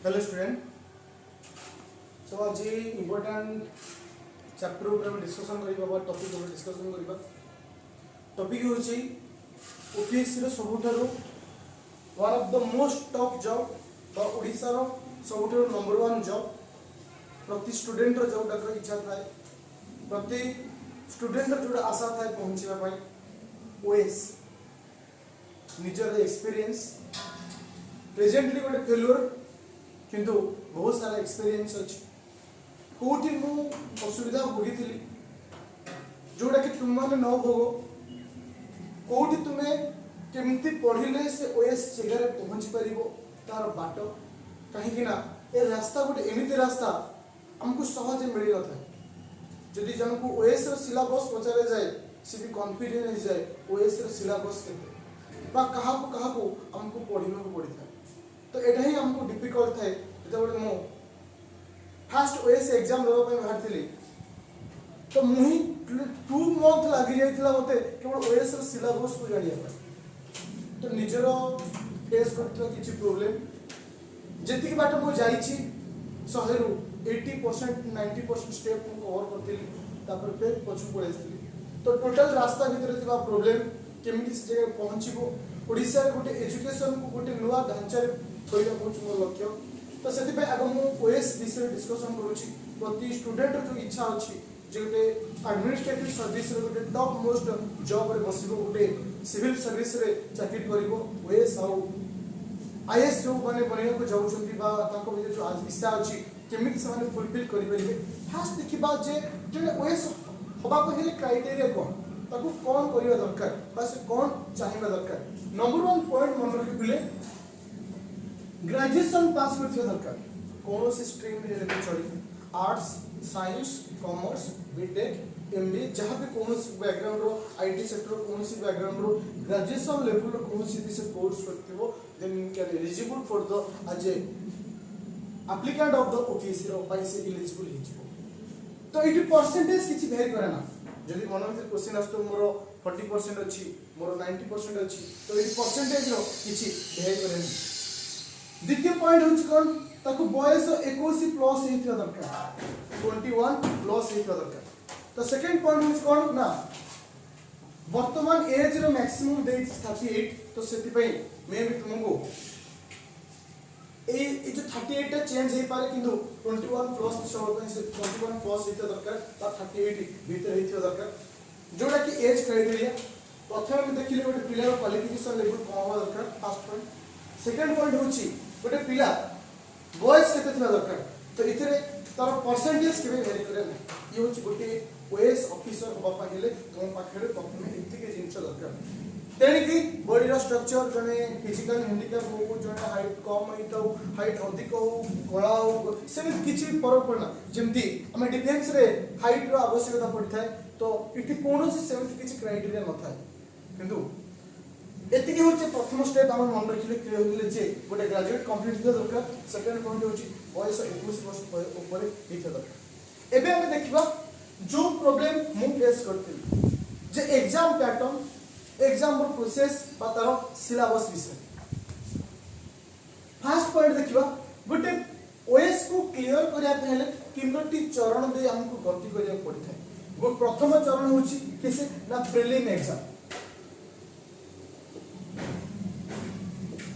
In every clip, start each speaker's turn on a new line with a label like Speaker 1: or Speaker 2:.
Speaker 1: Hello student. तो आज important chapter ऊपर डिस्कशन करबा टॉपिक ऊपर डिस्कशन करबा। टॉपिक होची ओपीएससी रो सबुठारो one of the most top job बा ओडिसा रो सबुठारो नंबर 1 जॉब। प्रति स्टूडेंट रो जोटा को इच्छा थाए, प्रति स्टूडेंट रो जोटा आशा थाए पहुंचीबा पई ओएस निजर एक्सपीरियंस प्रेजेंटली गोटे फेल्योर किंतु बहुत सारा एक्सपीरियंस अच्छी कोठी मु असुविधा भोगी जोटा कि तुम मैंने न भोगो कोठी तुम्हें केमती पढ़िले से ओएस जगह पहुंची पारिबो तार बाट कहीं ना ए रास्ता गोटे एमिति रास्ता हमको सहज मिल न था। जदि जन को ओएस रो सिलेबस पचारे जाए से भी कॉन्फिडेंस हो जाए ओएस रो सिलेबस केते बा कहा को हमको पढ़िबो पड़ी था। तो एटा ही हमको डिफिकल्ट थाए जब मो फास्ट ओएस एग्जाम देबा पय बाहर थिली तो मुही 2 मंथ लागि जाइथिला मते केवल ओएस रो सिलेबस को जानिया पर। तो निजरो फेस करथो किछि प्रॉब्लम जेति के बाट मो जाईछि 100 रु 80% 90% स्टेप को कवर करथिली तापर फिर पछु पळेथिली। तो टोटल रास्ता भीतर थिबा प्रॉब्लम केमिति से जगह पहुंचीबो ओडिसा रे गोटे एजुकेशन को गोटे नुवा ढांचा थोड़ा बहुत मोर लक्ष्य। तो से आगे मुझे ओएस विषय डिस्कसन करुँची प्रति स्टूडेंट जो इच्छा अच्छी जो गोटे एडमिनिस्ट्रेटिव सर्विस गोटे टॉप मोस्ट जॉब रे बसिबो गोटे सिविल सर्विस रे चाकरी करिवो ओएस आउ आईएएस जो माने बनिया को जाउछंती बा ताको भीतर जो आज इच्छा अच्छी केमिति से माने फुलफिल करि परिबे। फास्ट देखिबा जे जे ओएस होबा पहिले क्राइटेरिया कोन ताको कोन करिवा दरकार बा से कोन चाहिबा दरकार। नंबर 1 पॉइंट मन रखिले ग्रेजुएशन पास करथिया दरकार कोनो से स्ट्रीम रे लेके चली arts science commerce BTech MBA जहां भी कोनो से बैकग्राउंड रो आईटी सेक्टर कोनो से बैकग्राउंड रो ग्रेजुएशन लेवल रो कोनो से भी कोर्स करथिबो then can eligible for the as a applicant of the OPSC रो पाई से एलिजिबल हिजबो। तो इट परसेंटेज किछि भेरी करे ना जदि मन भीतर क्वेश्चन आस्तो मोर 40% अछि मोर 90% अछि तो इट परसेंटेज रो किछि भेरी करे ना। द्वितीय पॉइंट होची कोन ताको बयस 21 प्लस हेथिया दरकार 21 प्लस हेथिया दरकार। तो सेकंड पॉइंट होची कोन ना वर्तमान एज रो मैक्सिमम दे 38 तो सेति पई मे भी तुमको ए जो 38 टा चेंज हे पारे किंतु 21 प्लस सब पई से 21 प्लस हेथिया दरकार ता 38 भीतर हेथिया दरकार जोटा कि एज क्राइटेरिया। प्रथम में देखिले गोटे पिला रो क्वालिफिकेशन लेवल कम होवा दरकार फर्स्ट पॉइंट। सेकंड पॉइंट होची गोटे पिला बॉयज केते थिबा दरकार तो इथरे तार परसेंटेज केबे वेरी करे ना ये होची गोटे ओएस ऑफिसर होबा पाहिले तुम पाखरे प्रथमे इतिके जिंस दरकार तेनी की बॉडी रो स्ट्रक्चर जने फिजिकल हैंडिकैप हो जने हाइट कम होइतो हाइट अधिक हो गोळा हो सेमे किछि फरक पड़ना जेमती हम डिफेंस रे हाइट रो आवश्यकता पड़थाय तो इति कोनोसी सेमति किछि क्राइटेरिया न थाय किंतु एतिके होचे प्रथम स्टेप हम मन रखिले क्लियर होले जे गोटे ग्रेजुएट कंप्लीट हिता दरकार। सेकंड पॉइंट होची बयस 21 वर्ष ऊपर हिता दरकार। एबे हम देखिबा जो प्रॉब्लम मु फेस करथिल जे एग्जाम पैटर्न एग्जाम रो प्रोसेस बा तारो सिलेबस विषय। फर्स्ट पॉइंट देखिबा गोटे ओएस को क्लियर करिया पहले तीनोटी चरण दे हमको गति करिया पड़थाय। गो प्रथम चरण होची किसे ना प्रीलिम एग्जाम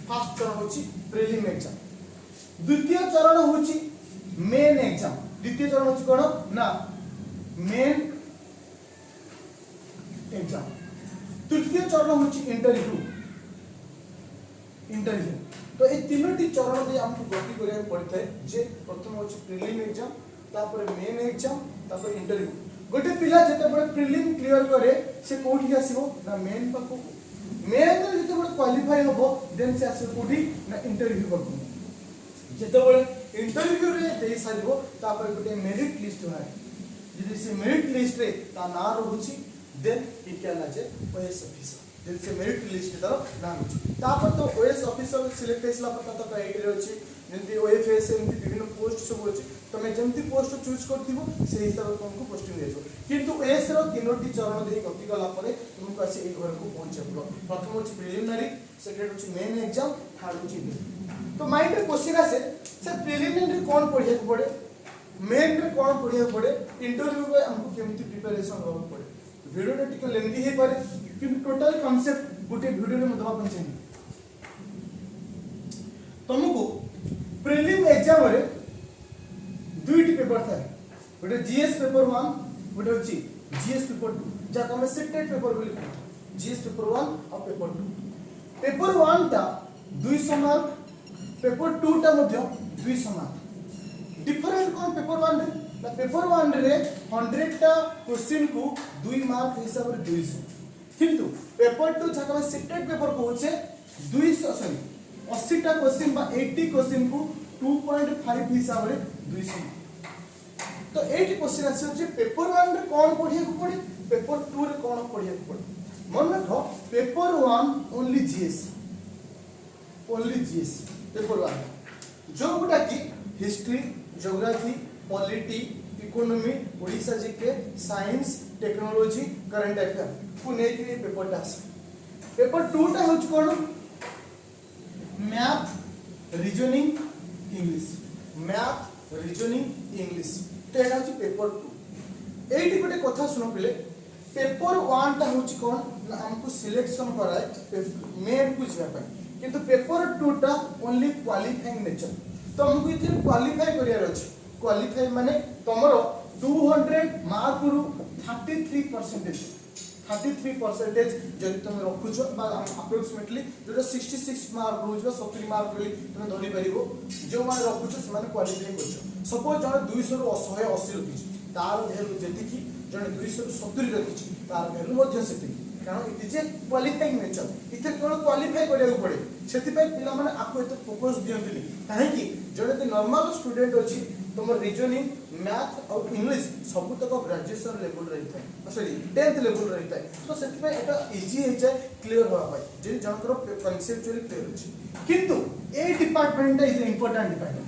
Speaker 1: फर्स्ट चरण होची प्रीलिम एग्जाम। द्वितीय चरण होची मेन एग्जाम। द्वितीय चरण होची कोन ना मेन एग्जाम। तृतीय चरण होची इंटरव्यू। तो ए तीनोटी चरण दे हमको गति करिया पड़थाय जे प्रथम होची प्रीलिम एग्जाम तापर मेन एग्जाम तापर इंटरव्यू। गोटे पिला जेते बडे प्रीलिम क्लियर करे से कोठी आसीबो ना मेन पाको मेन रे जेते बडे क्वालिफाई होबो देन से आसीबो कोठी ना इंटरव्यू पाको जेते बडे इंटरव्यू रे देई सारिबो तापर गोटे मेरिट लिस्ट बाहर जदि से मेरिट लिस्ट रे ता ना रहउची देन ही कैन आज ओएस ऑफिसर देन से मेरिट लिस्ट तार ना रहउची तापर तो ओएस ऑफिसर सिलेक्ट हेसला पर ता क्राइटेरिया अछि जेंति ओएफएस एमति विभिन्न पोस्ट सब अछि तमे जेंति पोस्ट चूज करथिबो से हिसाब तुमको पोस्टिंग देजो किंतु एस रो तीनोटी चरण दे गति गला परे तुमको आसी ए घर को पहुंचेबो। प्रथम होची प्रिलिमिनरी सेकंड होची मेन एग्जाम थर्ड होची तो माइंड रे क्वेश्चन आसे सर प्रिलिमिनरी कौन पढ़िया पड़े, मेन रे कौन पढ़िया पड़े, इंटरव्यू में हमको केमती प्रिपरेशन होगा पड़े। वीडियो रे टिके लेंथी हे पारे किंतु टोटल कांसेप्ट गोटे वीडियो रे मदवा पन चाहिए। तुमको प्रिलिम एग्जाम रे दुईटी पेपर था, गोटे जीएस पेपर 1 गोटे होची जीएस पेपर 2 जा हम सेटेड पेपर बोली कहू। जीएस पेपर 1 और पेपर 2। पेपर 1 टा 200 मार्क, पेपर 2 टा मध्य 200 मार्क। डिफरेंस कौन पेपर 1 रे ना, पेपर 1 रे 100 टा क्वेश्चन को 2 मार्क हिसाब रे 200, किंतु पेपर 2 जा हम सेटेड पेपर कहूचे 80 टा क्वेश्चन बा 80 क्वेश्चन को 2.5 हिसाब रे 200। तो 80 क्वेश्चन आसे जे पेपर 1 रे कोन पढिया को पड़े, पेपर 2 रे कोन पढिया को पड़े। मन रखो पेपर 1 ओनली जीएस पेपर 1 जो गुटा की history, geography, polity, economy, Odisha GK, science, technology, current affair को नै कि पेपर टा आसे। पेपर 2 टा होच कोन math, reasoning, English, math, reasoning, English. तो एटा होची पेपर 2। एठी गोटे कथा सुनो पिले, पेपर 1 टा होची कोन ना हमको सिलेक्शन कराए मेन को जिया पाए, किंतु पेपर 2 टा ओनली क्वालिफाइंग नेचर। तो हमको इथे क्वालिफाई करियार अछि। क्वालिफाई माने तमरो 200 मार्क रु 33% जदि तुम रखुछ अप्रोक्सीमेटली जो 66 मार्क रोज 70 मार्क रे तुम धरि परिबो, जो माने रखुछ से माने क्वालिफाई करछ। सपोज जने 200 रु 180 रखिछ तार वैल्यू जेतिकी, जने 200 रु 70 रखिछ तार वैल्यू मध्य सेतिकी, कारण it is a qualifying nature. इथे कोन क्वालिफाई करिया पड़े, सेति पय पिला माने आपको एते फोकस दियंतली काहे कि जने नॉर्मल स्टूडेंट अछि तुम रीजनिंग, मैथ और इंग्लिश सब तक ग्रेजुएशन लेवल रही था, सॉरी 10th लेवल रही था। तो सेति पे एटा इजी हे जाय क्लियर होआ पाए जे जनकर कॉन्सेप्चुअली क्लियर अछि। किंतु A department is important department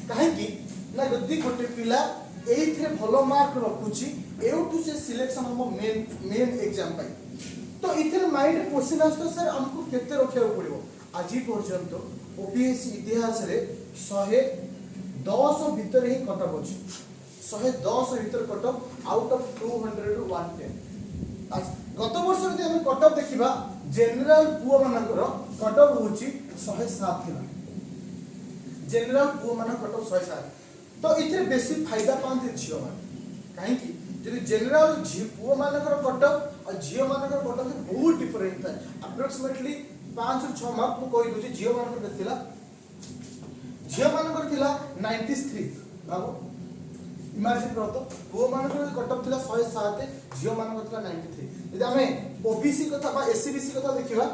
Speaker 1: काहे कि ना जदी गोटे पिला एथरे भलो मार्क रखुची एउटू से सिलेक्शन हम मेन एग्जाम पाई, तो इथे माइंड रे क्वेश्चन आस्तो सर हमको केते रखिया पड़िबो। आज पर्यंत ओपीएससी इतिहास रे 110 भीतर ही कटअप अछि, 110 भीतर कटअप आउट ऑफ 200 टू 110। आज गत वर्ष रे हम कटअप देखिबा जनरल पुओ मानकर कटअप होची 107 थिला, जनरल पुओ मान कटअप 107। तो इथे बेसी फायदा पांते झियो मान, काहे कि जदि जनरल पुओ मानकर कटअप और झियो मानकर कटअप बहुत डिफरेंट था। अप्रोक्सीमेटली 5 से 6 मार्क को कहि दोची झियो मानकर थिला, झियो मानकर थिला 93। बाबू इमेजिन करो तो पुओ मानकर कटअप थिला 107, झियो मानकर थिला 93। यदि हमें ओबीसी कथा बा एससीबीसी कथा देखिबा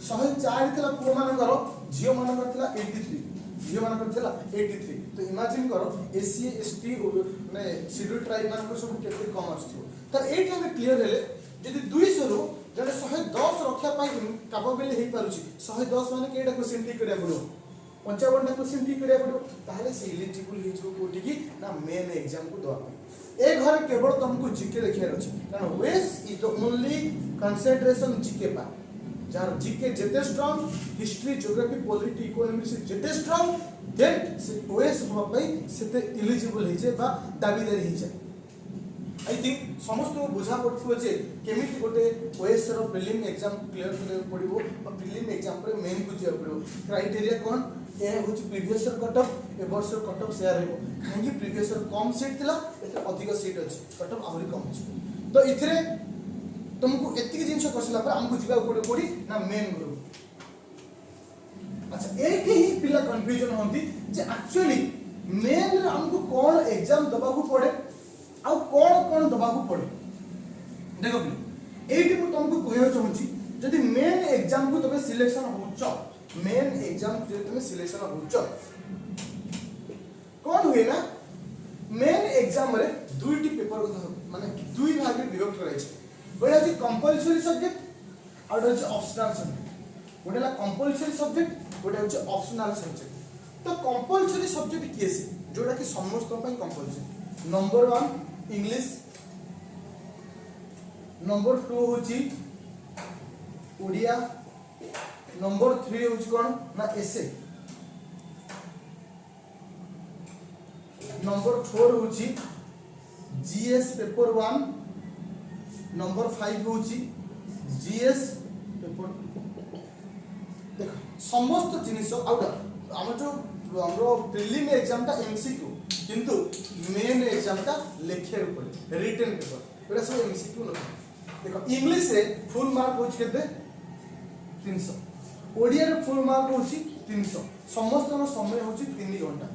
Speaker 1: 104 थिला पुओ मानकर, झियो मानकर थिला 83, झियो मानकर थिला 83। तो इमेजिन करो एससी एसटी माने शेड्यूल ट्राइब मानकर सब केते कम आछथो। त एठी हम क्लियर हेले जदि 200 रो जने 110 रखिया पाई कैपेबल हे पारुची, 110 माने केटा क्वेश्चन ठीक करिया पड़ो, 55 टा क्वेश्चन ठीक करिया पड़ो, ताहले से एलिजिबल हे जो कोठी की ना मेन एग्जाम को दवा पाई। ए घर केवल तुमको जीके देखिया अछि, कारण वेस is the only concentration GK पा, जार जीके जेते strong, history, geography, polity, economy से जेते स्ट्रांग, देन से ओएस हो पाई सेते एलिजिबल हे जे बा दाबीदार हे जे। आई थिंक समस्त को बुझा पड़थो जे केमिति गोटे ओएस रो प्रीलिम एग्जाम क्लियर करे पड़िबो और प्रीलिम एग्जाम पर मेन को जे पड़िबो। क्राइटेरिया कोन ए होच प्रीवियस ईयर कटअप ए वर्ष कटअप शेयर हेबो, काहे कि प्रीवियस ईयर कम सीट थिला एते अधिक सीट अछि, कटअप आहुरी कम अछि। तो इथरे तुमको एतिक जिंस करसला पर हमको जिबा पड़ी ना मेन ग्रुप। अच्छा एक ही पिला कंफ्यूजन होंदी जे एक्चुअली मेन रे हमको कोन एग्जाम दबा को पड़े आ कोन दबा को पड़े। देखो एठी मु तुमको कहय चाहूची जदि मेन एग्जाम को तबे सिलेक्शन होचो, मेन एग्जाम जदि तबे सिलेक्शन होचो कोन हुए ना मेन एग्जाम रे दुईटी पेपर माने दुई भाग रे विभक्त रहै छै। गोटे अछि कंपलसरी सब्जेक्ट और गोटे अछि ऑप्शनल सब्जेक्ट। गोटे ला कंपलसरी सब्जेक्ट, गोटे अछि ऑप्शनल सब्जेक्ट। तो कंपलसरी सब्जेक्ट की छै जोटा कि समस्त पई कंपलसरी। नंबर 1 इंग्लिश, नंबर 2 होची ओडिया, नंबर 3 होची कोन ना एसे, नंबर 4 होची जीएस पेपर 1, नंबर 5 होची जीएस पेपर। देख समस्त जिनिस आउट हम जो हमरो प्रीलिम एग्जाम टा एमसीक्यू किंतु मेन एग्जाम टा लेखे ऊपर रिटन पेपर एटा सब एमसीक्यू न। देखो इंग्लिश रे फुल मार्क होची केते 300, ओडिया रे फुल मार्क होची 300, समस्त न समय होची 3 घंटा।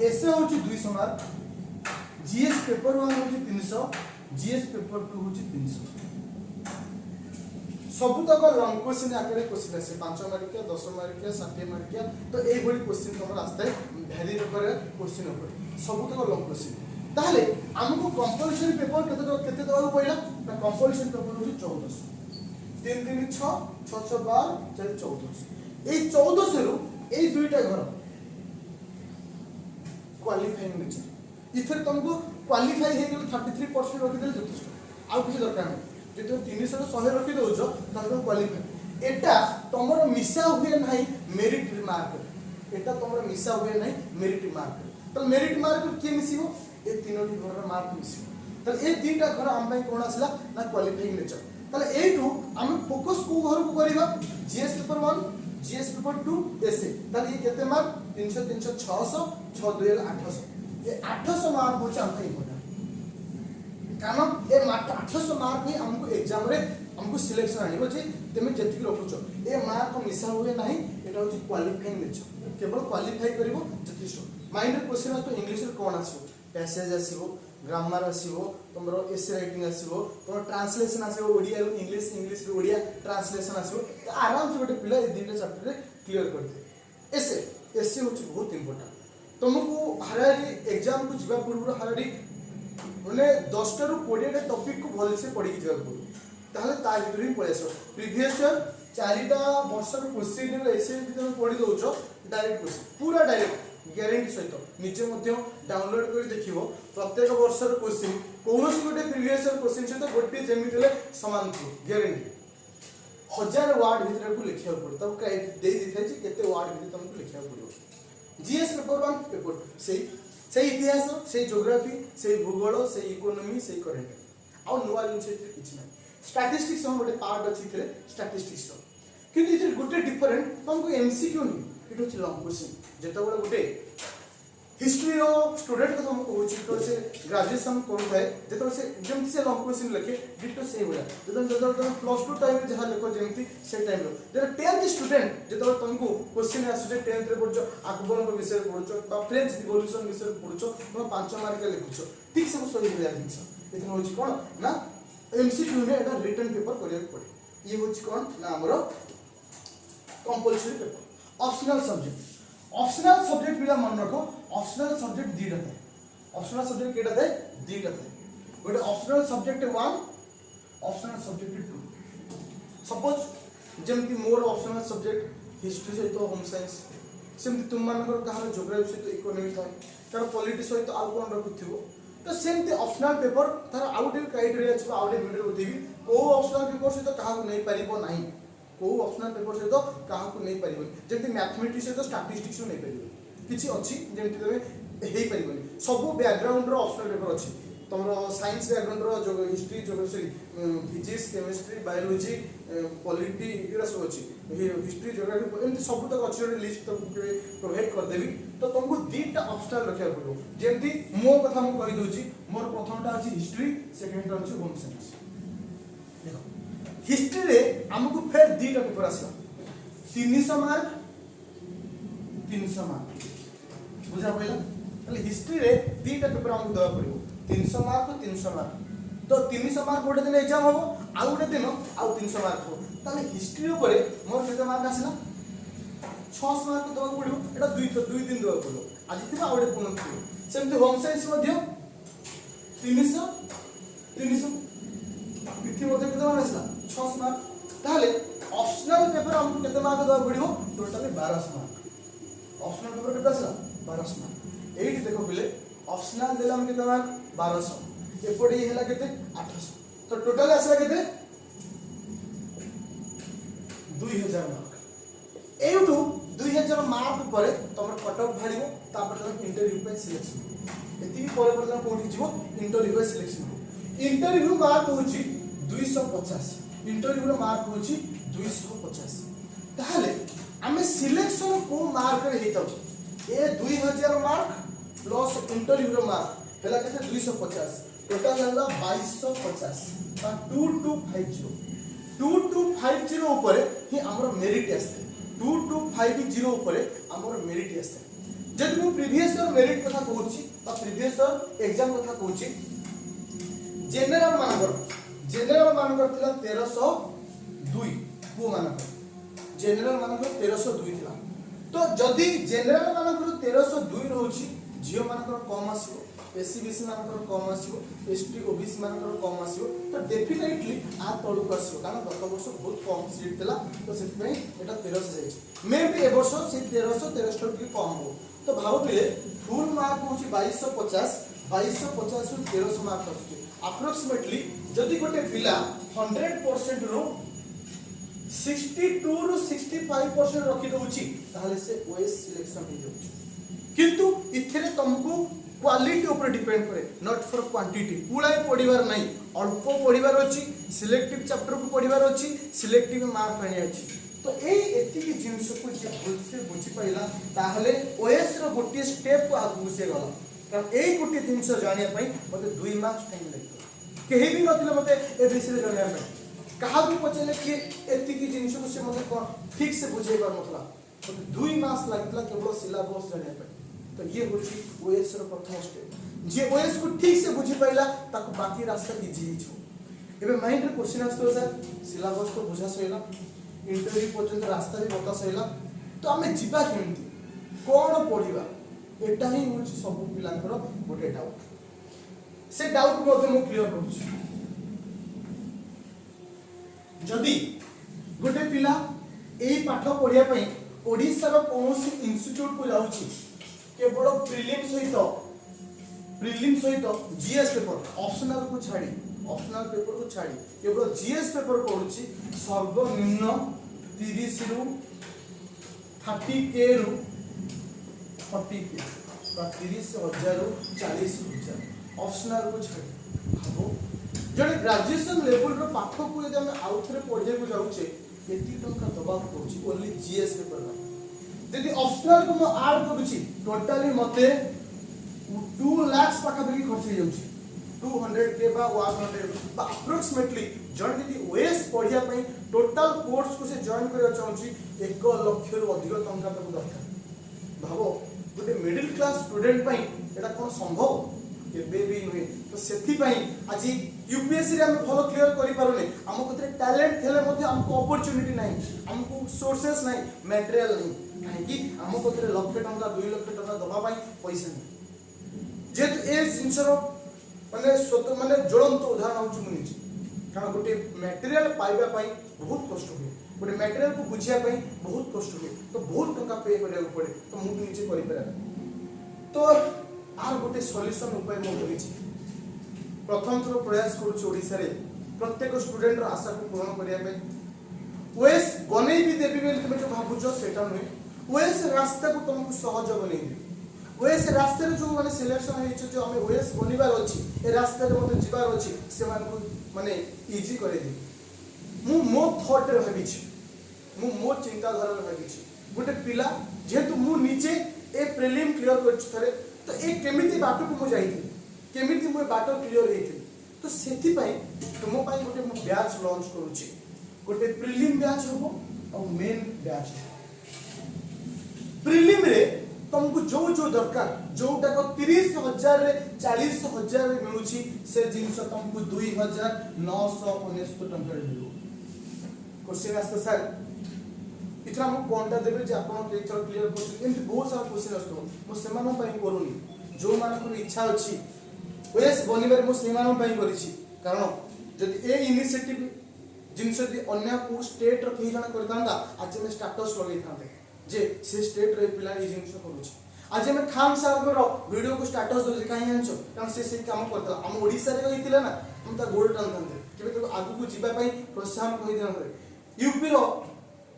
Speaker 1: एसे होची 200 मार्क, जीएस पेपर 1 होची 300, जीएस पेपर 2 होची 300। सबुतक लंग क्वेश्चन आके क्वेश्चन आसे 5 मार्किया 10 मार्किया 60 मार्किया तो एई बडी क्वेश्चन तमर आस्ते भ्यारी करे क्वेश्चन ऊपर सबुतक लंग क्वेश्चन। ताहले हमको कंपलसरी पेपर केते दवा पड़ला ना कंपलसरी पेपर होची 1400, 3 3 6 6 6 12 4 1400। एई 1400 रु एई दुईटा घर क्वालिफाइंग नेचर इथर तुमको क्वालिफाई हे गेल 33% रखि देले जथेष्ट आ किछ दरकार नै। जो 300 ରୁ 100 रखी दउछ ताको क्वालिफाई एटा तमरो मिसा हुए नाही मेरिट मार्क, एटा तमरो मिसा हुए नाही मेरिट मार्क। त मेरिट मार्क के मिसिबो ए तीनोटी घर मार्क मिसिबो। त ए तीनटा घर हम पई कोन आसला ना क्वालिफाइंग नेचर। तले एटू हम फोकस को घर को करबा जीएस पेपर 1, जीएस पेपर 2 एसे। तले ये केते मार्क 300 300 600 6 2 800। ए 800 मार्क होछ हम पई इम्पोर्टेंट कारण ए मार्क 800 मार्क ही हमको एग्जाम रे हमको सिलेक्शन आनिबो जे तेमे जेतिक रखुचो ए मार्क मिसा हुए नाही एटा होची क्वालिफाइंग नेचर केवल क्वालिफाई करिवो जतिष्ठ। माइंड क्वेश्चन आस तो इंग्लिश रे कोन आसीबो पैसेज आसीबो ग्रामर आसीबो तमरो एसे राइटिंग आसीबो तमरो ट्रांसलेशन आसीबो ओडिया रो इंग्लिश इंग्लिश रो ओडिया ट्रांसलेशन आसीबो तो आराम से गोटे पिला ए दिनटा चैप्टर रे क्लियर कर दे। एसे एसे होची बहुत इंपोर्टेंट तुमको हारारी एग्जाम को जिबा पूर्व हारारी माने 10 टा रु 20 टा टॉपिक को भल से पढ़ी जिबा पूर्व ताहले ता भीतर ही पळे आसो प्रीवियस ईयर 4टा वर्ष रो क्वेश्चन रे ऐसे भी पढ़ी दउछो डायरेक्ट क्वेश्चन पूरा डायरेक्ट ग्यारंटी सहित निजे मध्य डाउनलोड कर देखिबो प्रत्येक वर्ष रो क्वेश्चन कोनोसी गोटे प्रीवियस ईयर क्वेश्चन सहित गोटे जेमितिले समान थी ग्यारंटी 1000 वर्ड भीतर को लिखिया पड़ो तब का दे दिथाय जे केते वर्ड भीतर तुमको लिखिया पड़ो। जीएस पेपर 1 पेपर से इतिहास से ज्योग्राफी से भूगोल से इकोनॉमी से करेंट आ नुवा जिन से किछ नै स्टैटिस्टिक्स हम गोटे पार्ट अछि थिले स्टैटिस्टिक्स किंतु इथे गोटे डिफरेंट तुमको एमसीक्यू नै इट होची लॉन्ग क्वेश्चन जेता बडा गोटे हिस्ट्री रो स्टूडेंट को तुमको होची तो से ग्रेजुएशन करू थाए जेतो से जेमति से लॉन्ग क्वेश्चन लिखे डिटो से होया जेतो प्लस 2 टाइम रे जहा लिखो जेमति से टाइम रो जेतो 10th स्टूडेंट जेतो तुमको क्वेश्चन आसुचे 10th रे पढछो अकबर को विषय पढछो बा फ्रेंच रिवॉल्यूशन विषय पढछो तुम 5 मार्क के लिखछो ठीक सब सही हो जाय दिनस एथन होची कोन ना एमसीक्यू रे एटा रिटन पेपर करिया पड़े ये होची कोन ना हमरो कंपलसरी पेपर। ऑप्शनल सब्जेक्ट बिला मन रखो ऑप्शनल सब्जेक्ट दीटा थे ऑप्शनल सब्जेक्ट केटा थे दीटा थे गोटे optional subject 1 optional subject 2 suppose जेमति मोर ऑप्शनल सब्जेक्ट हिस्ट्री सहित होम साइंस सेमति तुम मानकर कहार ज्योग्राफी सहित इकोनॉमी था कार पॉलिटिक्स सहित आउ कोन रखुथिबो तो सेमति ऑप्शनल पेपर तार आउट क्राइटेरिया छ आउट वीडियो बतेबी को ऑप्शनल पेपर सहित कहा नहीं परिबो नाही को ऑप्शनल पेपर सहित कहा नहीं परिबो जेमति मैथमेटिक्स सहित स्टैटिस्टिक्स नहीं परिबो किछि अछि जेमति तमे हेई परिबोनी सब बैकग्राउंड रो ऑप्शनल पेपर अछि तमरो साइंस बैकग्राउंड रो जो history geography physics chemistry biology polity era सब अछि हिस्ट्री ज्योग्राफी एमति सब तक अछि लिस्ट तक प्रोवाइड कर देबी तो तुमको दीटा ऑप्शनल रखिया पड़ो जेमति मो कथा मो कहि दोची मोर प्रथमटा अछि हिस्ट्री सेकंडटा अछि होम साइंस। देखो हिस्ट्री रे हमको फेर दीटा पेपर आसला 300 मार्क 300 मार्क बुझा पइला ताले हिस्ट्री रे दीटा पेपर हमको दवा पड़िबो 300 मार्क 300 मार्क तो 300 मार्क गोटे दिन एग्जाम हो आ गोटे दिन आ 300 मार्क हो ताले हिस्ट्री ऊपर मोर केते मार्क आसला 600 मार्क दवा पड़िबो एटा दुई दिन दवा पड़िबो आज थिबा आ गोटे पुनः थिबो सेमति होम साइंस मध्य 300 इथि मध्य केते मार्क आसला 600 मार्क ताले ऑप्शनल पेपर हमको केते मार्क दवा पड़िबो टोटली 1200 मार्क ऑप्शनल पेपर केते आसला 1200 मार्क एठी देखो पिले ऑप्शनल देला हम केते मार्क 1200 एपडी हेला केते 800 तो टोटल आसला केते 2000 मार्क एउटू 2000 मार्क परे तमर कटअप भाड़ो तापर इंटरव्यू पे सिलेक्शन एति पर पर कोठी जीवो इंटरव्यू पे सिलेक्शन इंटरव्यू मार्क होची 250 इंटरव्यू रो मार्क होची 250 ताहले आमे सिलेक्शन को मार्क रे हेतौ ए 2000 मार्क प्लस इंटरव्यू रो मार्क हला केते 250 टोटल हला 2250 बा 2250 2250 ऊपर ही हमर मेरिट आस्ते 2250 ऊपर हमर मेरिट आस्ते जब मु प्रीवियस ईयर मेरिट कथा कहूची बा प्रीवियस ईयर एग्जाम कथा कहूची जनरल मानकर थिला 1302 को मानकर जनरल मानकर 1302 थिला तो जदी जनरल मानकर 1302 रहउची जियो मानकर कम आसीबो एससी बीसी मानकर कम आसीबो एसटी ओबीसी मानकर कम आसीबो तो डेफिनेटली आ तळु आसीबो कारण गत वर्ष बहुत कम सीट थिला तो सेति एटा 1300 जाई मे बी ए वर्ष से 1300 की कम हो तो भाबले फुल मार्क होची 2250 2250 रु 1300 मार्क आछी अप्रोक्सीमेटली जदी गोटे पिला 100% रो 62 रु 65% रखी दउची ताहले से ओएस सिलेक्शन हो जाउची किंतु इथरे तुमको क्वालिटी ऊपर डिपेंड करे नॉट फॉर क्वांटिटी पुलाय पढिबार नाही अल्प पढिबार अछि सिलेक्टिव चैप्टर को पढिबार अछि सिलेक्टिव मार्क आनी अछि तो एई एति की जिंस को जे भूल से बुझी पाइला ताहले ओएस रो गोटे स्टेप को आगु से गला कारण एई गोटे जिंस जानिया पई मते 2 मास टाइम लागतो केही भी नथिले मते ए विषय जानिया पई कहा भी पचले कि एति की जिंस को से मते ठीक से बुझे पार नथला मते 2 मास लागतला केवल सिलेबस जानिया पई तो ये होची ओएस रो प्रथम स्टेप जे ओएस को ठीक से बुझी पाइला ताको बाकी रास्ता इजी हिचो एबे माइंड रे क्वेश्चन आस्तो सर सिलेबस को बुझा सइला इंटरव्यू पर्यंत रास्ता भी बता सइला तो हमें जीवा केमती कोन पढिबा एटा ही होची सब पिलांकर गोटे डाउट से डाउट मध्ये मु क्लियर करूची जदी गोटे पिला एई पाठ पढिया पई ओडिसा रो कोनोसी इंस्टीट्यूट को जाउची केवल प्रीलिम सहित जीएस पेपर ऑप्शनल पेपर को छाड़ी केवल जीएस पेपर पढुची सर्वनिम्न 30 रु 30 के रु 40 के 30,000 रु 40,000 ऑप्शनल को छाड़ी भाबो जने ग्रेजुएशन लेवल रो पाठ को यदि हम आउथरे पढिया को जाउचे एती टंका दबा पडुची ओनली जीएस पेपर यदि ऑप्शनल को मैं ऐड करूची टोटली मते 2 लाख पाखा बकी खर्च हो जाउची 200 के बा 100 बा अप्रोक्सीमेटली जण यदि ओएस पढिया पई टोटल कोर्स को से जॉइन करिया चाहूची 1 लाख रु अधिक टंका तक दरकार भाबो गोटे मिडिल क्लास स्टूडेंट पई एटा कोन संभव केबे भी नहे तो सेथि पई आज यूपीएससी रे हम भलो क्लियर करि पारुने हमको कतरे टैलेंट थेले मध्ये हमको अपॉर्चुनिटी नाही हमको सोर्सेस नाही मटेरियल नाही काहे कि हमको कतरे लाख टंका 2 लाख टंका दबा पई पैसा नाही जेत ए जिंसरो माने स्वत माने ज्वलंत उदाहरण होची मुनिची कारण गोटे मटेरियल पाइबा पई बहुत कष्ट हुए गोटे मटेरियल को बुझिया पई बहुत कष्ट हुए तो बहुत टंका पे करिया पड़े तो मु नीचे करि पारा तो आर गोटे सॉल्यूशन उपाय मो करिछि प्रथम थरो प्रयास करूछि ओडिसा रे प्रत्येक स्टूडेंट रो आशा को पूर्ण करिया पे ओएस बनै भी देबी बेल तुमे जो भाबुछो सेटा नय ओएस रास्ता को तुमको सहज बनै दे ओएस रास्ता रे जो माने सिलेक्शन हेछ जो हमें ओएस बनिबार अछि ए रास्ता रे मते जिबार अछि से मान को माने इजी करे दे मु मो थॉट रे भाबिछि मु मो चिंता धारा रे भाबिछि गोटे पिला जेतु मु नीचे ए प्रीलिम क्लियर करछ थरे तो ए केमिति बाटो को मु जाईथि केमिति मु बाटो क्लियर हेथि तो सेति पई तुमो पई गोटे मु बैच लॉन्च करूछि गोटे प्रीलिम बैच होबो और मेन बैच प्रीलिम रे तुमको जो जो दरकार जोटा को 30,000 रे 40,000 रे मिलुछि से जिंस तुमको 2,919 टंका रे मिलु क्वेश्चन आस्ते सर इतना मु कोनटा देबे जे आपण के थोड़ा क्लियर कर एंड बहुत सारा क्वेश्चन आस्तो मु सेमानो पई करूनी जो मानको इच्छा अछि ओएस बनिबार मु सेमानो पई करिछि कारण जदि ए इनिशिएटिव जिनसे यदि अन्य को स्टेट रो कही जणा करतांदा आज में स्टेटस लगे थांते जे से स्टेट रे पिला ए जिनस करूछि आज में खान साहब रो वीडियो को स्टेटस दो काहे आनछो कारण से काम करता हम ओडिसा रे कहितिला ना हम ता गोल्ड टान थांते केबे तो आगु को जिबा पई प्रोत्साहन कहि देना यूपी रो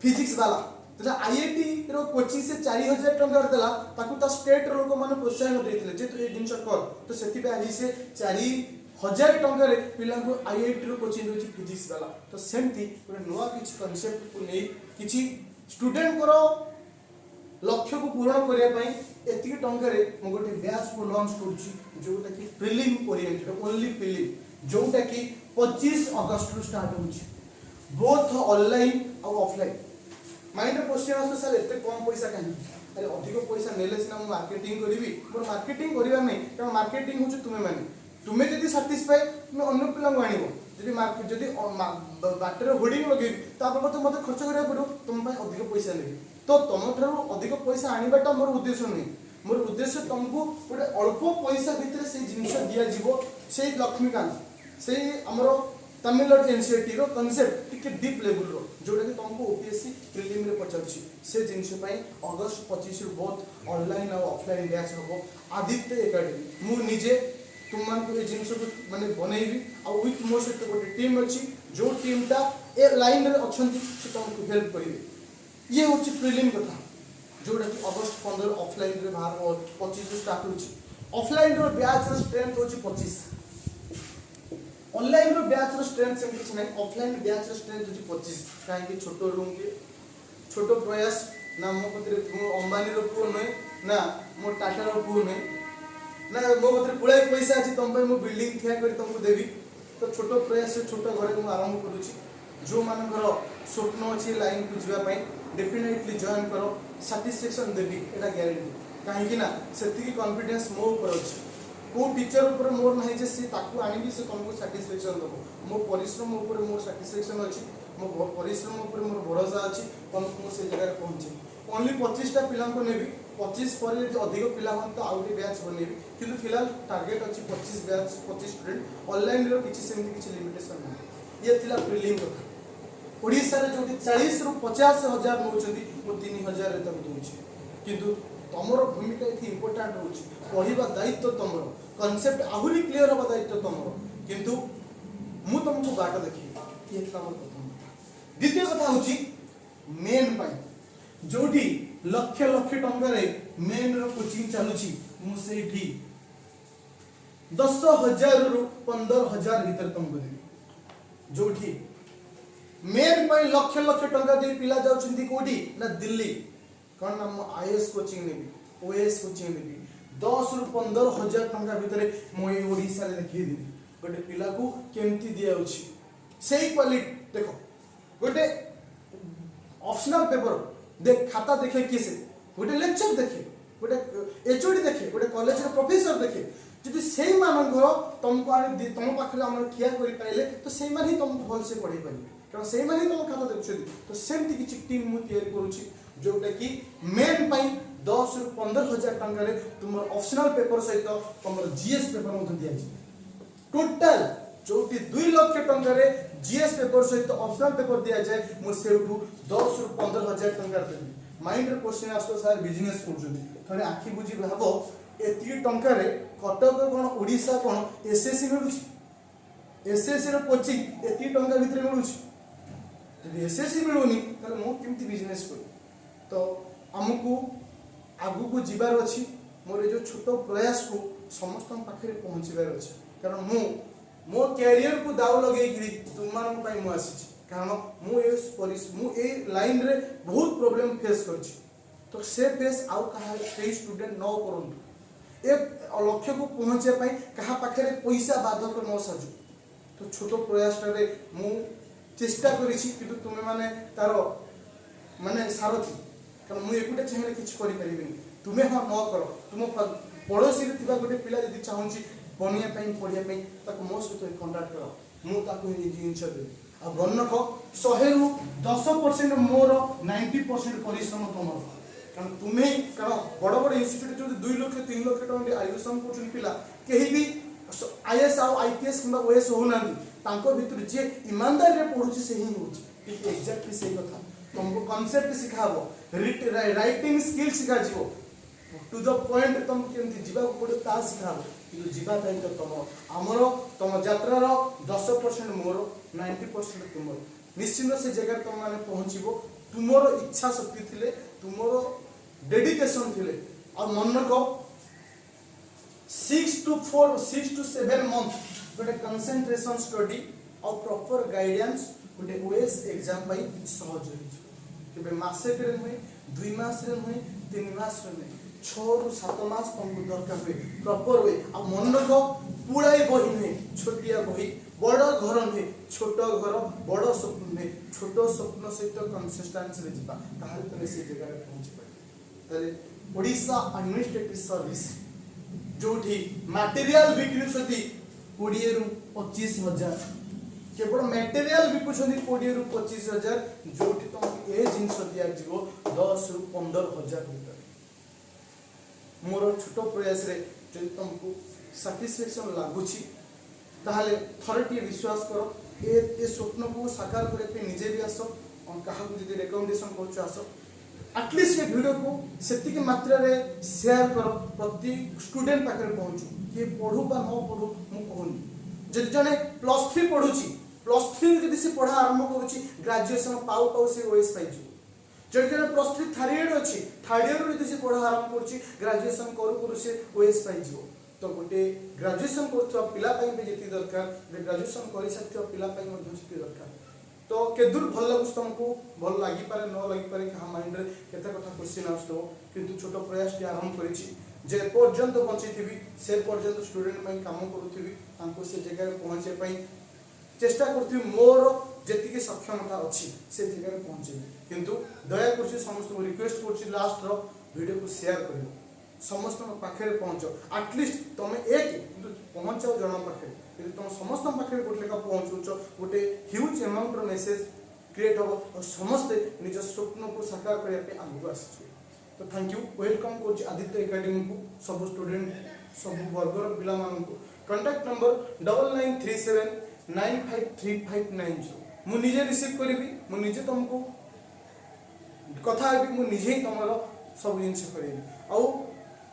Speaker 1: फिजिक्स वाला तो आईआईटी रो कोचिंग से 4000 टंका देला ताकू ता स्टेट रो लोक माने प्रोत्साहन देथिले जे तू ए जिंस कर तो सेति पे आज से 4000 टंका रे पिला को आईआईटी रो कोचिंग होची फिजिक्स वाला तो सेमती गोटे नुवा किछि कांसेप्ट को नै किछि स्टूडेंट करो लक्ष्य को पूर्ण करिया पई एतिक टंका रे मो गोटे बैच को लॉन्च करछि जोटा कि प्रीलिम ओरिएंटेड ओनली प्रीलिम जोटा कि 25 अगस्त रु स्टार्ट होछि बोथ ऑनलाइन और ऑफलाइन माइंड क्वेश्चन आसो सर एते कम पैसा काहे अरे अधिक पैसा नेले सिना मु मार्केटिंग करबी मोर मार्केटिंग करिवा नै कारण मार्केटिंग होछ तुमे माने तुमे जदी सैटिस्फाई तुमे अन्य पिला को आनिबो जदी मार्केट जदी बाटर होर्डिंग लगे तापर तो मते खर्च करिया पड़ो तुम पय अधिक पैसा लेबी तो तुम ठारो अधिक पैसा आनिबाटा मोर उद्देश्य नै मोर उद्देश्य तुमको गोटे अल्प पैसा भितर से जिनिस दिया जीवो से लक्ष्मीकांत से हमरो तमिलनाडु एनसीईआरटी रो कांसेप्ट टिके डीप लेवल रो जोटा कि तुमको ओपीएससी प्रीलिम रे पचारछि से जिनिस पई अगस्त 25 रु बहुत ऑनलाइन और ऑफलाइन बैच होबो आदित्य एकेडमी मु निजे तुम मान को ए जिनिस को माने बनैबी आ विथ मो से गोटे टीम अछि जो टीम टा ए लाइन रे अछंती से तुमको हेल्प करिवे ये होछि प्रीलिम कथा जोटा कि अगस्त 15 ऑफलाइन रे बाहर और 25 रु स्टार्ट होछि ऑफलाइन रो बैच रो स्ट्रेंथ होछि 25 ऑनलाइन रो बैच रो स्ट्रेंथ से किछ नै ऑफलाइन बैच रो स्ट्रेंथ होछि 25 काहे कि छोटो रूम के छोटो प्रयास ना मो कतरे मो अंबानी रो पुओ नै ना मो टाटा रो पुओ नै ना मो कतरे पुळाई पैसा अछि तम पे मो बिल्डिंग थिया करी तुमको देबी तो छोटो प्रयास से छोटो घरे को आरंभ करूछि जो मानकर स्वप्न अछि लाइन को जिवा पई डेफिनेटली जॉइन करो सैटिस्फैक्शन देबी एटा गारंटी काहे कि ना सेति की कॉन्फिडेंस मो ऊपर अछि को टीचर ऊपर मोर नहीं जे से ताकू आनी से तुमको सैटिस्फैक्शन दबो मो परिश्रम ऊपर मोर सैटिस्फैक्शन अछि मो परिश्रम ऊपर मोर भरोसा अछि तुमको से जगह पहुंचे ओनली 25 टा पिला को नेबी 25 पर यदि अधिक पिला हन तो आउटे बैच बनेबी किंतु फिलहाल टारगेट अछि 25 बैच 25 स्टूडेंट ऑनलाइन रो किछि सेमति किछि लिमिटेशन नै ये थिला प्रीलिम कथा ओडिसा रे जोटी 40 रु 50 हजार नउचंदी मो 3000 रे तक दोछि किंतु तमरो भूमिका इथि इंपोर्टेंट होछि पढिबा दायित्व तमरो कांसेप्ट आहुरी क्लियर होबा दायित्व तमरो किंतु मु तुमको बाट देखि ये तमरो प्रथम कथा द्वितीय कथा होछि मेन पाई जोटी लक्ष लक्ष टंका रे मेन रो कोचिंग चालुछि मु सेठी 10000 रु 15000 भीतर तुमको देबी जोठी मेन पाई लक्ष लक्ष टंका दे पिला जाउछंती कोठी ना दिल्ली कौन नाम आईएएस कोचिंग नेबी ओएस कोचिंग नेबी 10 रु 15000 टंका भितर मो ए ओडिसा रे देखि देबी गोटे पिला को केमती दिया उछि सेही क्वालिटी देखो गोटे ऑप्शनल पेपर देख खाता देखे किसे गोटे लेक्चर देखे गोटे एचओडी देखे गोटे कॉलेज रे प्रोफेसर देखे जदि सेही मानकर तुमको आनी तुम पाखरे हम खिया करि पाइले तो सेही मान ही तुम भल से पढ़ी पारिबे कारण सेही मान ही तुम खाता देखछथि तो सेमती किछि टीम मु तैयारी करूछि जोटा कि मेन पाई 10 रु 15000 टंका रे तुमर ऑप्शनल पेपर सहित तुमर जीएस पेपर मध दिया छी टोटल जोटी 2 लाख टंका रे जीएस पेपर सहित ऑप्शनल पेपर दिया जाए मु सेउठू 10 रु 15000 टंका देबी माइंड रे क्वेश्चन आस्तो सर बिजनेस करछथि थरे आखी बुझी भाबो एती टंका रे कटक कोन ओडिसा कोन एसएससी मिलुछि एसएससी रो कोचिंग एती टंका भितर मिलुछि जदि एसएससी मिलुनी तले मु केमती बिजनेस करी तो हमको आगु को जीवार अछि मोर जो छोटो प्रयास को समस्त पाखरे पहुंचीबार अछि कारण मो कैरियर को दाव लगे तुम मान पई मु आसी कारण मु ए लाइन रे बहुत प्रॉब्लम फेस करछि तो से फेस आउ कहा कई स्टूडेंट न करंतु ए लक्ष्य को पहुंचे पई कहा पाखरे पैसा बाधक न साजु तो छोटो प्रयास रे मु चेष्टा करिछि कि तुमे माने तारो माने सारथी कारण मु एकुटे चाहे किछ करि परिबिनी तुमे हा न करो तुम पड़ोसी रे तिबा गोटे पिला जदी चाहूची बनिया पई पढिया पई ताको मो सहित कांटेक्ट करो मु ताको नि जिंस देबी आ गन्नक 100 रु 10% मोर 90% परिश्रम तमर कारण तुमे कारण बड़ बड़ इंस्टीट्यूट जो 2 लाख 3 लाख टका आयुषम कोचन पिला केही भी आईएएस आ आईपीएस किबा ओएस हो नांदी तांको भितर जे ईमानदार रे पढुची से ही होची ठीक एग्जैक्टली सही कथा तुमको कांसेप्ट सिखाबो राइटिंग स्किल सिखा जीवो टू द पॉइंट तुम केमती जीवा पड़े ता सिखाबो कि जीवा ताई तो तुम हमरो तुम यात्रा रो 10% मोर 90% तुमरो निश्चित से जगह तुम माने पहुंचीबो तुमर इच्छा शक्ति थिले तुमर डेडिकेशन थिले और मन रख 6 to 7 मंथ गोटे कंसंट्रेशन स्टडी और प्रॉपर गाइडेंस गोटे ओएस एग्जाम पाई सहज हो के मासे रे नुहे 2 मास रे नुहे 3 मास रे नुहे 6 ରୁ 7 मास तुमको दरकार हुए प्रॉपर वे आ मन रख पुड़ाई बही नुहे छोटिया बही बड़ घर नुहे छोट घर बड़ स्वप्न नुहे छोट स्वप्न सहित कंसिस्टेंसी रे जिबा ताहाले तने से जगह रे पहुंच पाए ताले ओडिशा एडमिनिस्ट्रेटिव सर्विस जोठी मटेरियल बिक्री छथि 20 ରୁ 25 हजार केवल मटेरियल बिकुछथि 20 ରୁ 25 हजार जोठी तुमको ए जिंस दिया जीवो 10 ରୁ 15 हजार भीतर मोर छोट प्रयास रे जदि तुमको सैटिस्फैक्शन लागुची ताहले थरटी विश्वास करो ए स्वप्न को साकार करे पे निजे भी आसो और कहा को जदि रिकमेंडेशन करछो आसो एटलीस्ट ये वीडियो को सेति की मात्रा रे शेयर करो प्रति स्टूडेंट पाखरे पहुंचू कि पढू बा न पढू मु कहूनी जदि जने +3 पढुची +3 जदि से पढ़ा आरंभ करूची ग्रेजुएशन पाउ पाउ से ओएस पाइजू जदि जने +3 थर्ड ईयर अछि थर्ड ईयर जदि से पढ़ा आरंभ करूची ग्रेजुएशन करू करू से ओएस पाइजू तो गोटे ग्रेजुएशन करथवा पिला पई भी जेति दरकार ग्रेजुएशन करि सकथवा पिला पई मध्ये जेति दरकार तो केदुर भल लागुस तुमको भल लागि पारे न लागि पारे कहा माइंड रे केते कथा क्वेश्चन आछतो किंतु छोट प्रयास के आरंभ करिछि जे पर्यंत बंचिथिबी से पर्यंत स्टूडेंट पई काम करूथिबी तांको से जगह रे पहुंचे पई चेष्टा करथि मोर जेति के सक्षमता अछि से जगह रे पहुंचे किंतु दया करछि समस्त को रिक्वेस्ट करछि लास्ट रो वीडियो को शेयर करियो समस्त पाखे पहुंचो एटलीस्ट तुम एक पहुंचाओ जन पाखे तुम समस्त पाखे गोटे लेखा पहुंचुच गोटे ह्यूज अमाउंट रो मेसेज क्रिएट हो और समस्त निज स्वप्न को साकार करने आगे आसी तो थैंक यू वेलकम कर आदित्य एकेडमी को सब स्टूडेंट सब वर्गर पिला मानू कांटेक्ट नंबर 9937953590 मु निजे रिसीव करी मु निजे तुमको कथा मु निजे ही तुम सब जिन करी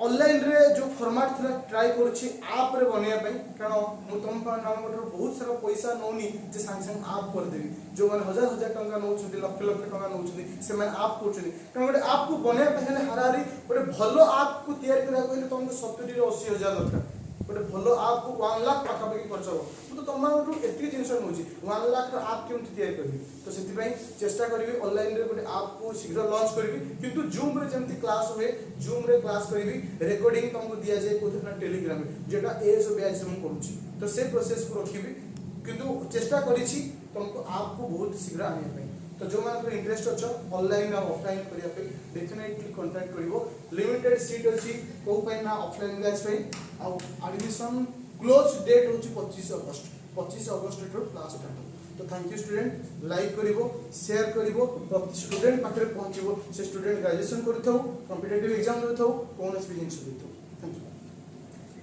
Speaker 1: ऑनलाइन रे जो फॉर्मेट थला ट्राई करछि आप रे बनिया पई कारण मु तुम नाम बहुत सारा पैसा नोनी जे संग संग आप कर देबी जो माने हजार हजार टंका नौछथि लाख लाख टंका नौछथि से माने आप करछथि कारण गोटे आप को बनिया पई हेले हारारी गोटे भलो आप को तैयार करा कहले तुमको 70 रे 80 हजार दरकार गोटे भलो आप को 1 लाख पाखा पाखी खर्च हो तो तुमको एतकी जिंस नौछि 1 लाख रो आप केमति तैयार करबी तो सेति पई चेष्टा करबी ऑनलाइन रे गोटे आप को शीघ्र लॉन्च करबी किंतु जूम रे जेमति क्लास हुए जूम रे क्लास करबी रिकॉर्डिंग तुमको दिया जाए कोथना टेलीग्राम जेटा एएस बैच रे करूची तो से प्रोसेस को रखिबी किंतु चेष्टा करिछि तुमको आपको बहुत शीघ्र आने पे तो जो मान इंटरेस्ट अच्छा ऑनलाइन और ऑफलाइन करिया पे डेफिनेटली कांटेक्ट करिवो लिमिटेड सीट अछि को पे ना ऑफलाइन बैच पे आ एडमिशन क्लोज डेट होची 25 अगस्त टू क्लास स्टार्ट तो थैंक यू स्टूडेंट लाइक करिवो शेयर करिवो प्रति स्टूडेंट पाखरे पहुंचिवो से स्टूडेंट ग्रेजुएशन करथौ कॉम्पिटिटिव एग्जाम देथौ कोन एक्सपीरियंस देथौ